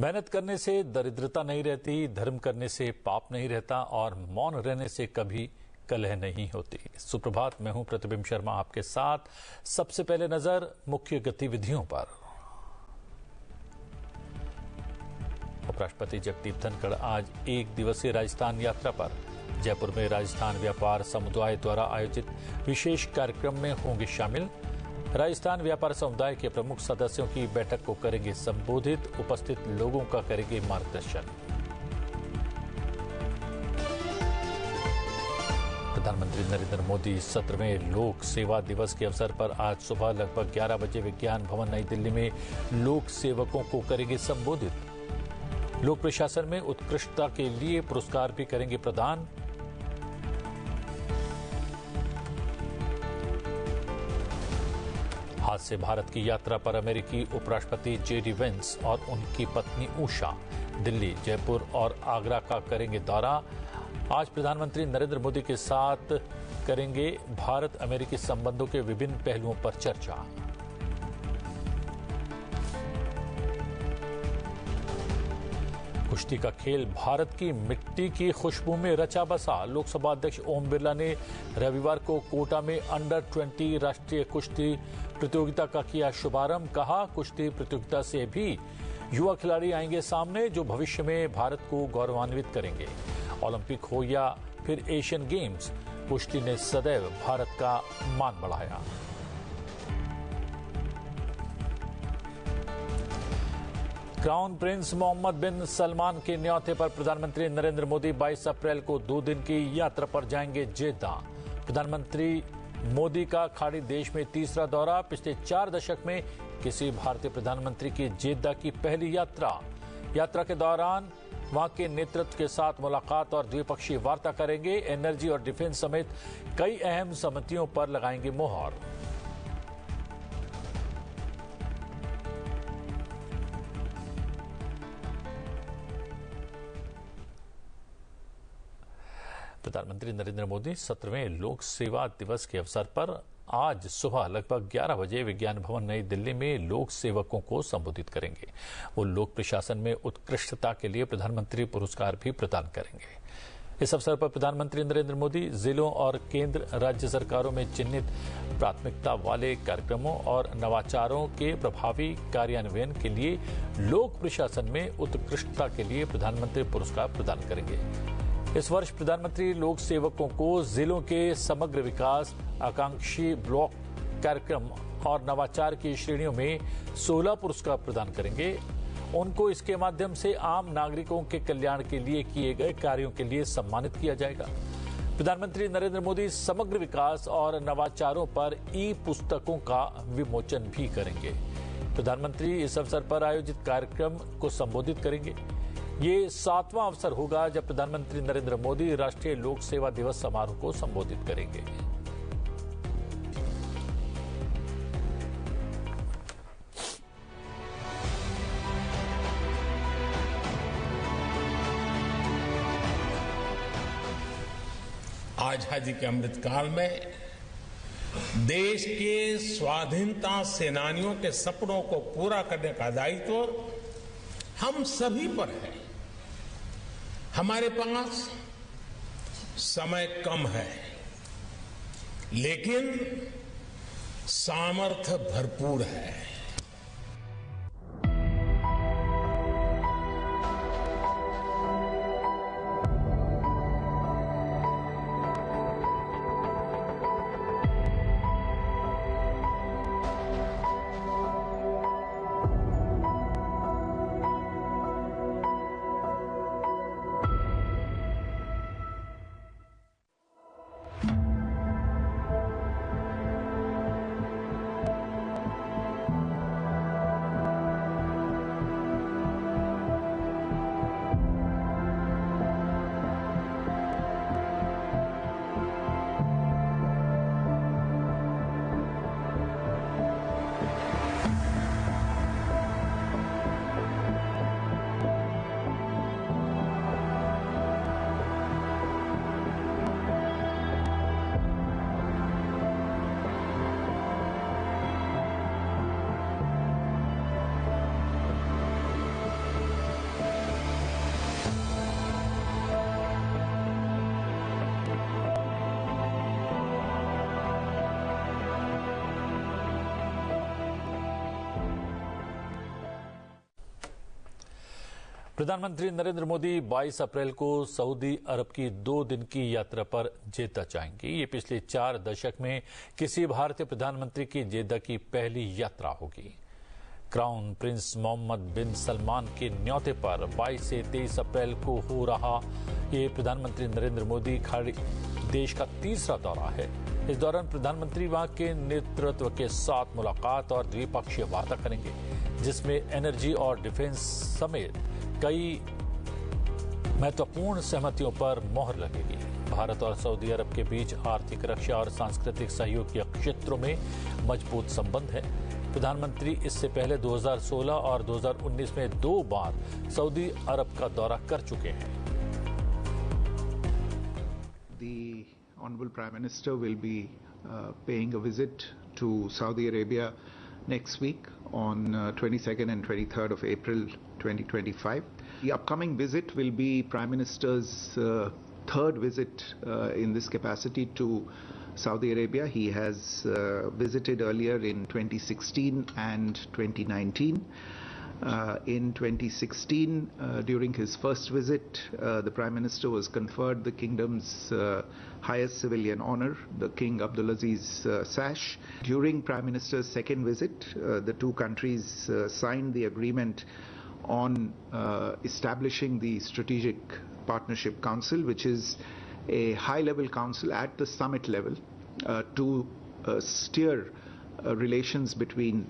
मेहनत करने से दरिद्रता नहीं रहती, धर्म करने से पाप नहीं रहता और मौन रहने से कभी कलह नहीं होती। सुप्रभात, मैं हूं प्रतिबिंब शर्मा आपके साथ। सबसे पहले नजर मुख्य गतिविधियों पर। उपराष्ट्रपति जगदीप धनखड़ आज एक दिवसीय राजस्थान यात्रा पर। जयपुर में राजस्थान व्यापार समुदाय द्वारा आयोजित विशेष कार्यक्रम में होंगे शामिल। राजस्थान व्यापार समुदाय के प्रमुख सदस्यों की बैठक को करेंगे संबोधित। उपस्थित लोगों का करेंगे मार्गदर्शन। प्रधानमंत्री नरेंद्र मोदी 17वें लोक सेवा दिवस के अवसर पर आज सुबह लगभग 11 बजे विज्ञान भवन नई दिल्ली में लोक सेवकों को करेंगे संबोधित। लोक प्रशासन में उत्कृष्टता के लिए पुरस्कार भी करेंगे प्रदान। आज से भारत की यात्रा पर अमेरिकी उपराष्ट्रपति जेडी वेंस और उनकी पत्नी उषा दिल्ली, जयपुर और आगरा का करेंगे दौरा। आज प्रधानमंत्री नरेंद्र मोदी के साथ करेंगे भारत अमेरिकी संबंधों के विभिन्न पहलुओं पर चर्चा। कुश्ती का खेल भारत की मिट्टी की खुशबू में रचा बसा। लोकसभा अध्यक्ष ओम बिरला ने रविवार को कोटा में अंडर 20 राष्ट्रीय कुश्ती प्रतियोगिता का किया शुभारंभ। कहा, कुश्ती प्रतियोगिता से भी युवा खिलाड़ी आएंगे सामने जो भविष्य में भारत को गौरवान्वित करेंगे। ओलंपिक हो या फिर एशियन गेम्स, कुश्ती ने सदैव भारत का मान बढ़ाया। क्राउन प्रिंस मोहम्मद बिन सलमान के न्योते पर प्रधानमंत्री नरेंद्र मोदी 22 अप्रैल को 2 दिन की यात्रा पर जाएंगे जेद्दा। प्रधानमंत्री मोदी का खाड़ी देश में तीसरा दौरा। पिछले 4 दशक में किसी भारतीय प्रधानमंत्री की जेद्दा की पहली यात्रा। यात्रा के दौरान वहां के नेतृत्व के साथ मुलाकात और द्विपक्षीय वार्ता करेंगे। एनर्जी और डिफेंस समेत कई अहम सहमतियों पर लगाएंगे मोहर। प्रधानमंत्री नरेंद्र मोदी 17वें लोक सेवा दिवस के अवसर पर आज सुबह लगभग 11 बजे विज्ञान भवन नई दिल्ली में लोक सेवकों को संबोधित करेंगे। वो लोक प्रशासन में उत्कृष्टता के लिए प्रधानमंत्री पुरस्कार भी प्रदान करेंगे। इस अवसर पर प्रधानमंत्री नरेंद्र मोदी जिलों और केंद्र राज्य सरकारों में चिन्हित प्राथमिकता वाले कार्यक्रमों और नवाचारों के प्रभावी कार्यान्वयन के लिए लोक प्रशासन में उत्कृष्टता के लिए प्रधानमंत्री पुरस्कार प्रदान करेंगे। इस वर्ष प्रधानमंत्री लोक सेवकों को जिलों के समग्र विकास, आकांक्षी ब्लॉक कार्यक्रम और नवाचार की श्रेणियों में 16 पुरस्कार प्रदान करेंगे। उनको इसके माध्यम से आम नागरिकों के कल्याण के लिए किए गए कार्यों के लिए सम्मानित किया जाएगा। प्रधानमंत्री नरेंद्र मोदी समग्र विकास और नवाचारों पर ई-पुस्तकों का विमोचन भी करेंगे। प्रधानमंत्री इस अवसर पर आयोजित कार्यक्रम को संबोधित करेंगे। ये 7वां अवसर होगा जब प्रधानमंत्री नरेंद्र मोदी राष्ट्रीय लोक सेवा दिवस समारोह को संबोधित करेंगे। आजादी के अमृतकाल में देश के स्वाधीनता सेनानियों के सपनों को पूरा करने का दायित्व हम सभी पर है। हमारे पास समय कम है, लेकिन सामर्थ्य भरपूर है। प्रधानमंत्री नरेंद्र मोदी 22 अप्रैल को सऊदी अरब की 2 दिन की यात्रा पर जेद्दा जाएंगे। ये पिछले 4 दशक में किसी भारतीय प्रधानमंत्री की जेद्दा की पहली यात्रा होगी। क्राउन प्रिंस मोहम्मद बिन सलमान के न्योते पर 22 से 23 अप्रैल को हो रहा ये प्रधानमंत्री नरेंद्र मोदी खाड़ी देश का तीसरा दौरा है। इस दौरान प्रधानमंत्री वहां के नेतृत्व के साथ मुलाकात और द्विपक्षीय वार्ता करेंगे, जिसमें एनर्जी और डिफेंस समेत कई महत्वपूर्ण सहमतियों पर मोहर लगेगी। भारत और सऊदी अरब के बीच आर्थिक, रक्षा और सांस्कृतिक सहयोग के क्षेत्रों में मजबूत संबंध है। प्रधानमंत्री इससे पहले 2016 और 2019 में 2 बार सऊदी अरब का दौरा कर चुके हैं। The Honorable Prime Minister will be paying a visit to Saudi Arabia next week on 22nd and 23rd of April 2025. The upcoming visit will be Prime Minister's third visit in this capacity to Saudi Arabia. He has visited earlier in 2016 and 2019. In 2016, during his first visit, the Prime Minister was conferred the kingdom's highest civilian honor, the King Abdulaziz Sash. During Prime Minister's second visit, the two countries signed the agreement on establishing the Strategic Partnership Council, which is a high-level council at the summit level to steer relations between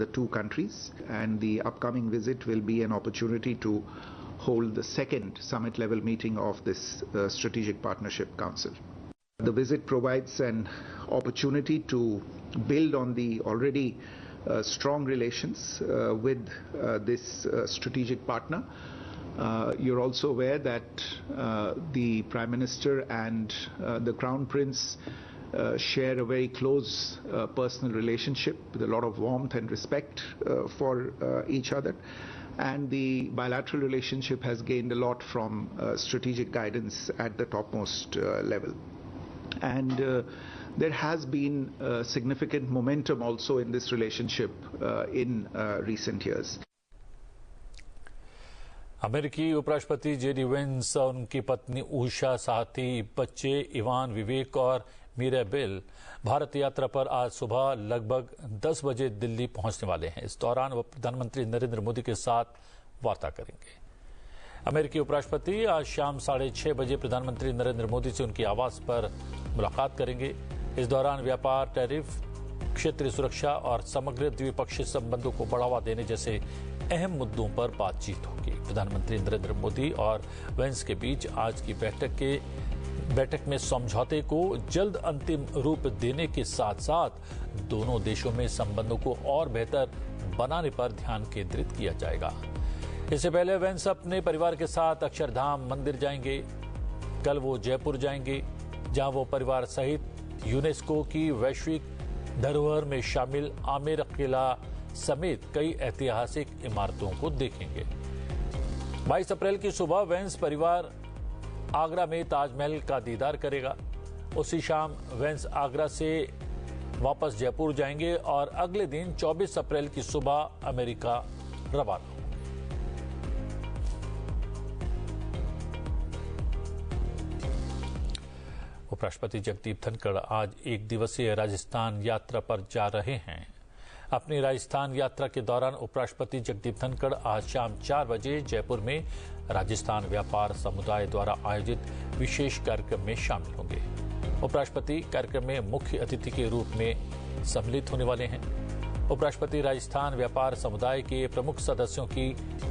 the two countries, and the upcoming visit will be an opportunity to hold the second summit level meeting of this Strategic Partnership Council. The visit provides an opportunity to build on the already strong relations with this strategic partner. You're also aware that the Prime Minister and the Crown Prince share a very close personal relationship with a lot of warmth and respect for each other, and the bilateral relationship has gained a lot from strategic guidance at the topmost level. And there has been significant momentum also in this relationship in recent years. अमेरिकी उपराष्ट्रपति JD Vance और उनकी पत्नी उषा, साथी बच्चे Ivan, विवेक और Mirabel Bharat यात्रा पर आज सुबह लगभग 10 बजे दिल्ली पहुंचने वाले हैं। इस दौरान वह प्रधानमंत्री नरेंद्र मोदी के साथ वार्ता करेंगे। अमेरिकी उपराष्ट्रपति आज शाम 6:30 बजे प्रधानमंत्री नरेंद्र मोदी से उनके आवास पर मुलाकात करेंगे। इस दौरान व्यापार, टैरिफ, क्षेत्रीय सुरक्षा और समग्र द्विपक्षीय संबंधों को बढ़ावा देने जैसे अहम मुद्दों पर बातचीत होगी। प्रधानमंत्री नरेंद्र मोदी और वेंस के बीच आज की बैठक में समझौते को जल्द अंतिम रूप देने के साथ साथ दोनों देशों में संबंधों को और बेहतर बनाने पर ध्यान केंद्रित किया जाएगा। इससे पहले वेंस अपने परिवार के साथ अक्षरधाम मंदिर जाएंगे। कल वो जयपुर जाएंगे, जहां वो परिवार सहित यूनेस्को की वैश्विक धरोहर में शामिल आमेर किला समेत कई ऐतिहासिक इमारतों को देखेंगे। 22 अप्रैल की सुबह वेंस परिवार आगरा में ताजमहल का दीदार करेगा। उसी शाम वेंस आगरा से वापस जयपुर जाएंगे और अगले दिन 24 अप्रैल की सुबह अमेरिका रवाना होंगे। उपराष्ट्रपति जगदीप धनखड़ आज 1 दिवसीय राजस्थान यात्रा पर जा रहे हैं। अपनी राजस्थान यात्रा के दौरान उपराष्ट्रपति जगदीप धनखड़ आज शाम 4 बजे जयपुर में राजस्थान व्यापार समुदाय द्वारा आयोजित विशेष कार्यक्रम में शामिल होंगे। उपराष्ट्रपति कार्यक्रम में मुख्य अतिथि के रूप में सम्मिलित होने वाले हैं। उपराष्ट्रपति राजस्थान व्यापार समुदाय के प्रमुख सदस्यों की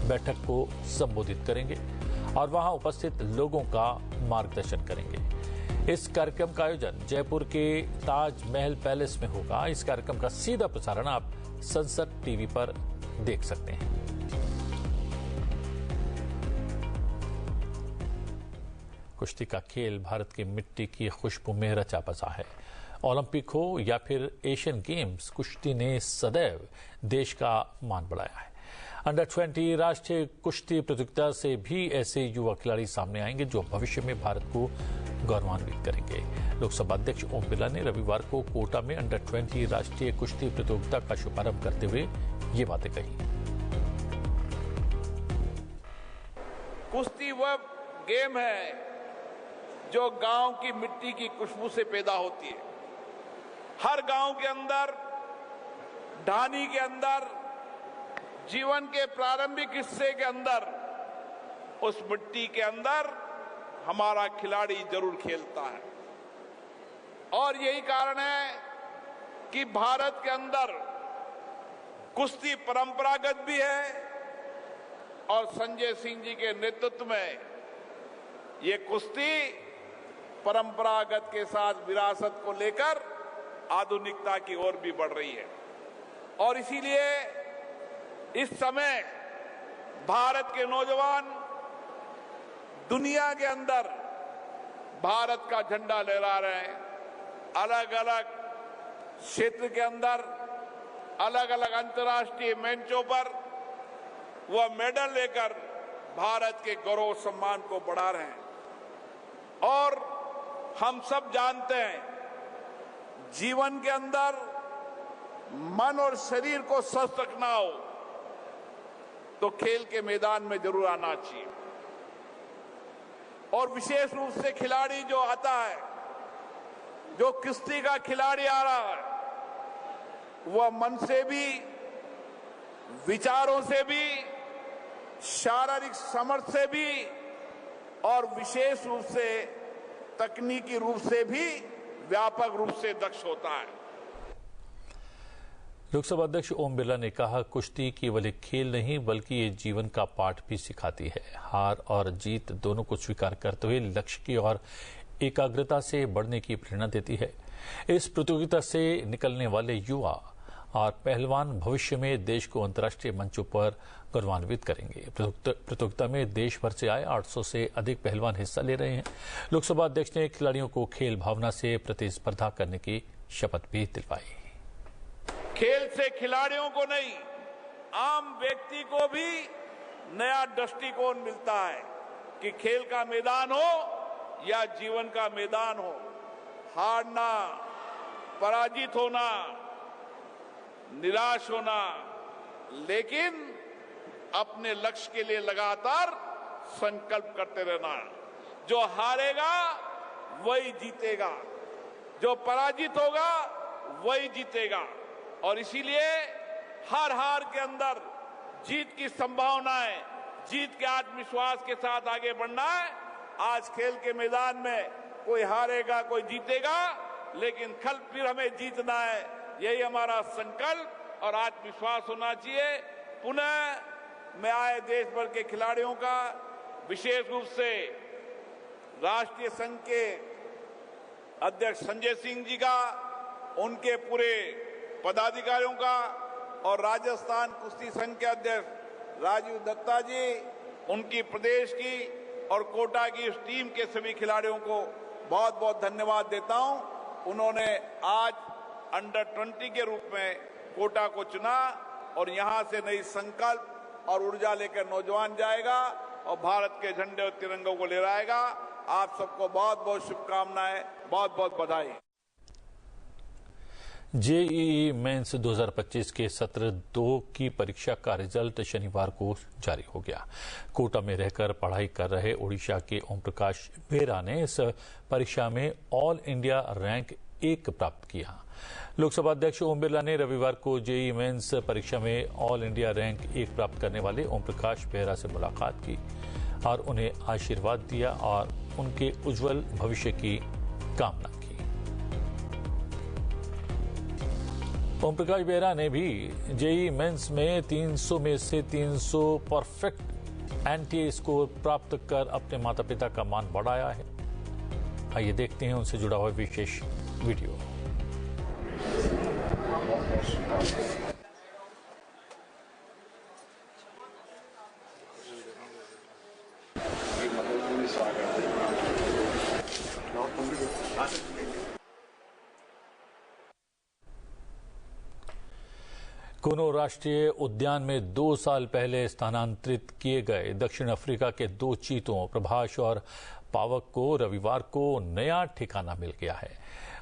बैठक को संबोधित करेंगे और वहां उपस्थित लोगों का मार्गदर्शन करेंगे। इस कार्यक्रम का आयोजन जयपुर के ताजमहल पैलेस में होगा। इस कार्यक्रम का सीधा प्रसारण आप संसद टीवी पर देख सकते हैं। कुश्ती का खेल भारत की मिट्टी की खुशबू में रचा बसा है। ओलंपिक हो या फिर एशियन गेम्स, कुश्ती ने सदैव देश का मान बढ़ाया है। अंडर 20 राष्ट्रीय कुश्ती प्रतियोगिता से भी ऐसे युवा खिलाड़ी सामने आएंगे जो भविष्य में भारत को गौरवान्वित करेंगे। लोकसभा अध्यक्ष ओम बिरला ने रविवार को कोटा में अंडर 20 राष्ट्रीय कुश्ती प्रतियोगिता का शुभारंभ करते हुए ये बातें कही। कुश्ती वह गेम है जो गांव की मिट्टी की खुशबू से पैदा होती है। हर गांव के अंदर, ढानी के अंदर, जीवन के प्रारंभिक हिस्से के अंदर, उस मिट्टी के अंदर हमारा खिलाड़ी जरूर खेलता है। और यही कारण है कि भारत के अंदर कुश्ती परंपरागत भी है और संजय सिंह जी के नेतृत्व में ये कुश्ती परंपरागत के साथ विरासत को लेकर आधुनिकता की ओर भी बढ़ रही है। और इसीलिए इस समय भारत के नौजवान दुनिया के अंदर भारत का झंडा लहरा रहे हैं। अलग अलग क्षेत्र के अंदर, अलग अलग अंतर्राष्ट्रीय मंचों पर वह मेडल लेकर भारत के गौरव सम्मान को बढ़ा रहे हैं। और हम सब जानते हैं, जीवन के अंदर मन और शरीर को स्वस्थ रखना हो तो खेल के मैदान में जरूर आना चाहिए। और विशेष रूप से खिलाड़ी जो आता है, जो कुश्ती का खिलाड़ी आ रहा है, वह मन से भी, विचारों से भी, शारीरिक सामर्थ्य से भी और विशेष रूप से तकनीकी रूप से भी व्यापक रूप से दक्ष होता है। लोकसभा अध्यक्ष ओम बिरला ने कहा, कुश्ती केवल एक खेल नहीं बल्कि ये जीवन का पाठ भी सिखाती है। हार और जीत दोनों को स्वीकार करते हुए लक्ष्य की और एकाग्रता से बढ़ने की प्रेरणा देती है। इस प्रतियोगिता से निकलने वाले युवा और पहलवान भविष्य में देश को अंतर्राष्ट्रीय मंचों पर गौरवान्वित करेंगे। प्रतियोगिता में देश भर से आए 800 से अधिक पहलवान हिस्सा ले रहे हैं। लोकसभा अध्यक्ष ने खिलाड़ियों को खेल भावना से प्रतिस्पर्धा करने की शपथ भी दिलवाई। खेल से खिलाड़ियों को नहीं, आम व्यक्ति को भी नया दृष्टिकोण मिलता है कि खेल का मैदान हो या जीवन का मैदान हो, हारना, पराजित होना, निराश होना, लेकिन अपने लक्ष्य के लिए लगातार संकल्प करते रहना। जो हारेगा वही जीतेगा, जो पराजित होगा वही जीतेगा। और इसीलिए हर हार के अंदर जीत की संभावना है, जीत के आत्मविश्वास के साथ आगे बढ़ना है। आज खेल के मैदान में कोई हारेगा, कोई जीतेगा, लेकिन कल फिर हमें जीतना है। यही हमारा संकल्प और आत्मविश्वास होना चाहिए। पुनः मैं आए देश भर के खिलाड़ियों का, विशेष रूप से राष्ट्रीय संघ के अध्यक्ष संजय सिंह जी का, उनके पूरे पदाधिकारियों का और राजस्थान कुश्ती संघ के अध्यक्ष राजीव दत्ता जी, उनकी प्रदेश की और कोटा की इस टीम के सभी खिलाड़ियों को बहुत बहुत धन्यवाद देता हूं। उन्होंने आज अंडर 20 के रूप में कोटा को चुना और यहां से नई संकल्प और ऊर्जा लेकर नौजवान जाएगा और भारत के झंडे और तिरंगों को लहराएगा। आप सबको बहुत बहुत शुभकामनाएं, बहुत बहुत बधाई। जेईई मेंस 2025 के सत्र 2 की परीक्षा का रिजल्ट शनिवार को जारी हो गया। कोटा में रहकर पढ़ाई कर रहे ओडिशा के ओम प्रकाश बेरा ने इस परीक्षा में ऑल इंडिया रैंक 1 प्राप्त किया। लोकसभा अध्यक्ष ओम बिरला ने रविवार को जेईई मेंस परीक्षा में ऑल इंडिया रैंक 1 प्राप्त करने वाले ओम प्रकाश बेरा से मुलाकात की और उन्हें आशीर्वाद दिया और उनके उज्जवल भविष्य की कामना की। ओम प्रकाश बेरा ने भी जेईई मेंस में 300 में से 300 परफेक्ट एनटीए स्कोर प्राप्त कर अपने माता पिता का मान बढ़ाया है। आइए देखते हैं उनसे जुड़ा हुआ विशेष वीडियो। कोनो राष्ट्रीय उद्यान में 2 साल पहले स्थानांतरित किए गए दक्षिण अफ्रीका के 2 चीतों प्रभास और पावक को रविवार को नया ठिकाना मिल गया है।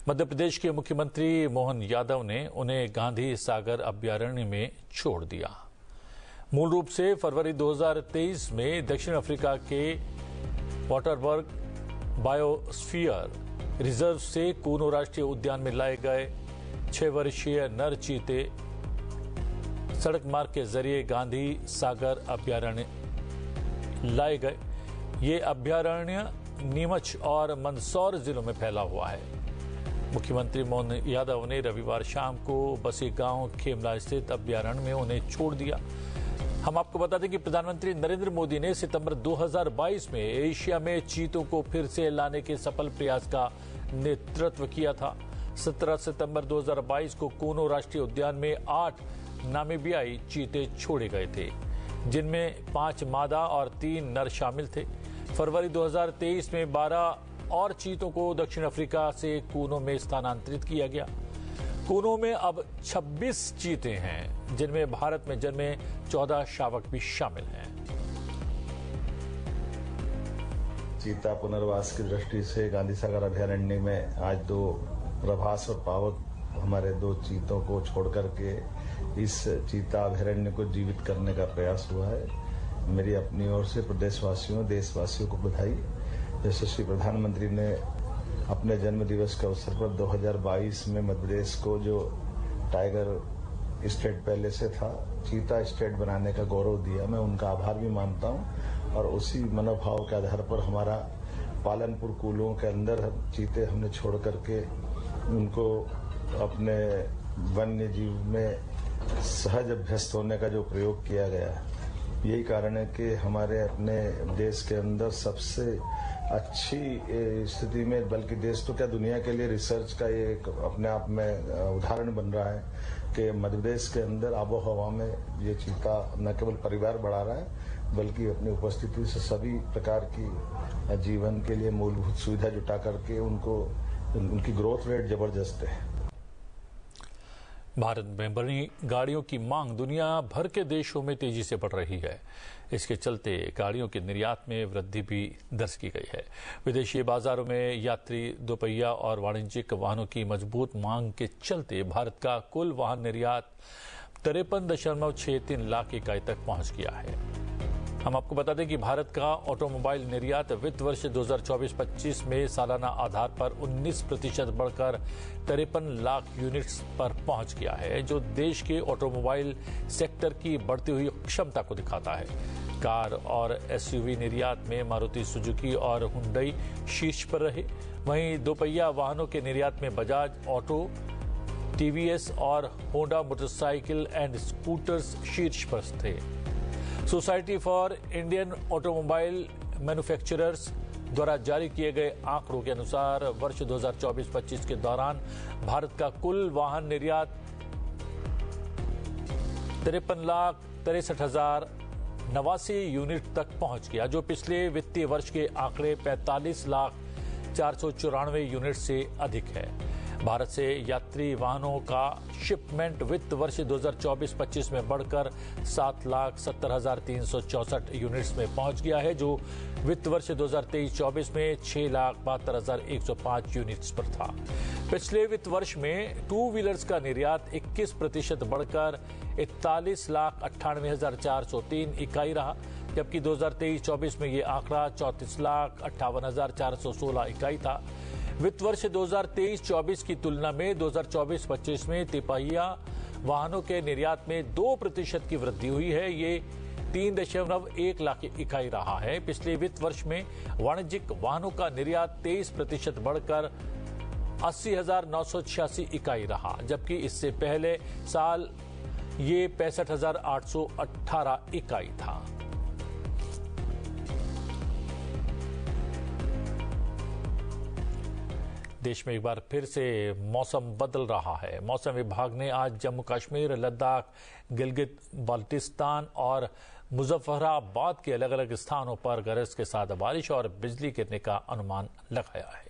मध्य प्रदेश के मुख्यमंत्री मोहन यादव ने उन्हें गांधी सागर अभ्यारण्य में छोड़ दिया। मूल रूप से फरवरी 2023 में दक्षिण अफ्रीका के वाटरबर्ग बायोस्फीयर रिजर्व से कूनो राष्ट्रीय उद्यान में लाए गए 6 वर्षीय नर चीते सड़क मार्ग के जरिए गांधी सागर अभ्यारण्य लाए गए। ये अभ्यारण्य नीमच और मंदसौर जिलों में फैला हुआ है। मुख्यमंत्री मोहन यादव ने रविवार शाम को बसी गांव खेमला स्थित अभ्यारण्य में उन्हें छोड़ दिया। हम आपको बता दें कि प्रधानमंत्री नरेंद्र मोदी ने सितंबर 2022 में एशिया में चीतों को फिर से लाने के सफल प्रयास का नेतृत्व किया था। 17 सितंबर 2022 को कूनो राष्ट्रीय उद्यान में 8 नामीबियाई चीते छोड़े गए थे, जिनमें 5 मादा और 3 नर शामिल थे। फरवरी 2023 में 12 और चीतों को दक्षिण अफ्रीका से कूनो में स्थानांतरित किया गया। कूनो में अब 26 चीते हैं, जिनमें भारत में जन्मे 14 शावक भी शामिल हैं। चीता पुनर्वास की दृष्टि से गांधी सागर अभयारण्य में आज 2 प्रभास और पावक हमारे 2 चीतों को छोड़ करके इस चीता अभयारण्य को जीवित करने का प्रयास हुआ है। मेरी अपनी ओर से प्रदेशवासियों, देशवासियों को बधाई। यशस्वी प्रधानमंत्री ने अपने जन्म दिवस के अवसर पर 2022 में मध्य प्रदेश को जो टाइगर स्टेट पहले से था, चीता स्टेट बनाने का गौरव दिया। मैं उनका आभार भी मानता हूं और उसी मनोभाव के आधार पर हमारा पालनपुर कूलों के अंदर चीते हमने छोड़ करके उनको अपने वन्य जीव में सहज अभ्यस्त होने का जो प्रयोग किया गया, यही कारण है कि हमारे अपने देश के अंदर सबसे अच्छी स्थिति में, बल्कि देश तो क्या दुनिया के लिए रिसर्च का ये एक अपने आप में उदाहरण बन रहा है कि मध्य प्रदेश के अंदर आबो हवा में ये चीता न केवल परिवार बढ़ा रहा है, बल्कि अपनी उपस्थिति से सभी प्रकार की जीवन के लिए मूलभूत सुविधा जुटा करके उनकी ग्रोथ रेट जबरदस्त है। भारत में बनी गाड़ियों की मांग दुनिया भर के देशों में तेजी से बढ़ रही है। इसके चलते गाड़ियों के निर्यात में वृद्धि भी दर्ज की गई है। विदेशी बाजारों में यात्री, दोपहिया और वाणिज्यिक वाहनों की मजबूत मांग के चलते भारत का कुल वाहन निर्यात 53.63 लाख इकाई तक पहुंच गया है। हम आपको बता दें कि भारत का ऑटोमोबाइल निर्यात वित्त वर्ष 2024-25 में सालाना आधार पर 19% बढ़कर 53 लाख यूनिट्स पर पहुंच गया है, जो देश के ऑटोमोबाइल सेक्टर की बढ़ती हुई क्षमता को दिखाता है। कार और एसयूवी निर्यात में मारुति सुजुकी और हुंडई शीर्ष पर रहे। वहीं दोपहिया वाहनों के निर्यात में बजाज ऑटो, टीवीएस और होंडा मोटरसाइकिल एंड स्कूटर्स शीर्ष पर थे। Society for Indian automobile manufacturers द्वारा जारी किए गए आंकड़ों के अनुसार वर्ष 2024-25 के दौरान भारत का कुल वाहन निर्यात 53,63,089 यूनिट तक पहुंच गया, जो पिछले वित्तीय वर्ष के आंकड़े 45,494 यूनिट से अधिक है। भारत से यात्री वाहनों का शिपमेंट वित्त वर्ष 2024-25 में बढ़कर 7,70,364 यूनिट्स में पहुंच गया है, जो वित्त वर्ष 2023-24 में 6,72,105 यूनिट्स पर था। पिछले वित्त वर्ष में 2 व्हीलर्स का निर्यात 21% बढ़कर 41,98,403 इकाई रहा, जबकि 2023-24 में ये आंकड़ा 34,58,416 इकाई था। वित्त वर्ष 2023-24 की तुलना में 2024-25 में तिपहिया वाहनों के निर्यात में 2% की वृद्धि हुई है। ये 3.1 लाख इकाई रहा है। पिछले वित्त वर्ष में वाणिज्यिक वाहनों का निर्यात 23% बढ़कर 80,986 इकाई रहा, जबकि इससे पहले साल ये 65,818 इकाई था। देश में एक बार फिर से मौसम बदल रहा है। मौसम विभाग ने आज जम्मू कश्मीर, लद्दाख, गिलगित बाल्टिस्तान और मुजफ्फराबाद के अलग अलग स्थानों पर गरज के साथ बारिश और बिजली गिरने का अनुमान लगाया है।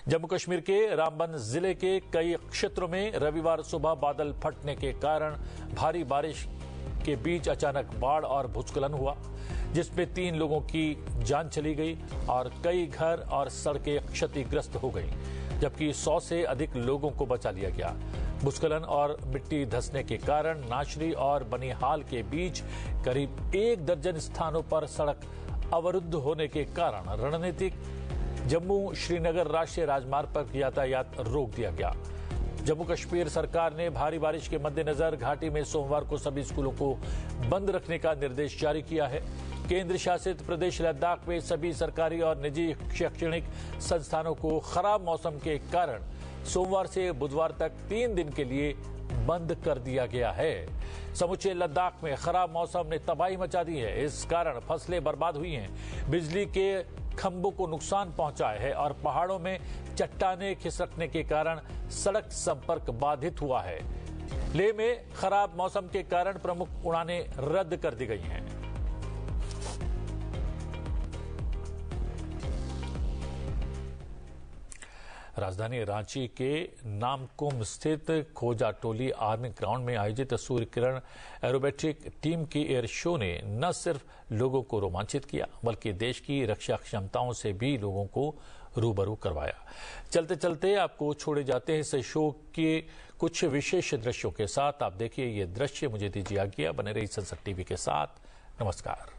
जम्मू कश्मीर के रामबन जिले के कई क्षेत्रों में रविवार सुबह बादल फटने के कारण भारी बारिश के बीच अचानक बाढ़ और भूस्खलन हुआ, जिसमें 3 लोगों की जान चली गई और कई घर और सड़कें क्षतिग्रस्त हो गईं, जबकि 100 से अधिक लोगों को बचा लिया गया। भूस्खलन और मिट्टी धंसने के कारण नाचरी और बनिहाल के बीच करीब 1 दर्जन स्थानों पर सड़क अवरुद्ध होने के कारण रणनीतिक जम्मू श्रीनगर राष्ट्रीय राजमार्ग पर यातायात रोक दिया गया। जम्मू कश्मीर सरकार ने भारी बारिश के मद्देनजर घाटी में सोमवार को सभी स्कूलों को बंद रखने का निर्देश जारी किया है। केंद्र शासित प्रदेश लद्दाख में सभी सरकारी और निजी शैक्षणिक संस्थानों को खराब मौसम के कारण सोमवार से बुधवार तक 3 दिन के लिए बंद कर दिया गया है। समूचे लद्दाख में खराब मौसम ने तबाही मचा दी है। इस कारण फसलें बर्बाद हुई हैं, बिजली के खंभों को नुकसान पहुंचा है और पहाड़ों में चट्टानें खिसकने के कारण सड़क संपर्क बाधित हुआ है। लेह में खराब मौसम के कारण प्रमुख उड़ानें रद्द कर दी गई हैं। राजधानी रांची के नामकुम स्थित खोजाटोली आर्मी ग्राउंड में आयोजित सूर्य किरण एरोबेटिक टीम की एयर शो ने न सिर्फ लोगों को रोमांचित किया बल्कि देश की रक्षा क्षमताओं से भी लोगों को रूबरू करवाया। चलते चलते आपको छोड़े जाते हैं इस शो के कुछ विशेष दृश्यों के साथ। आप देखिए ये दृश्य। मुझे दीजिए आज्ञा, बने रहिए संसद टीवी के साथ। नमस्कार।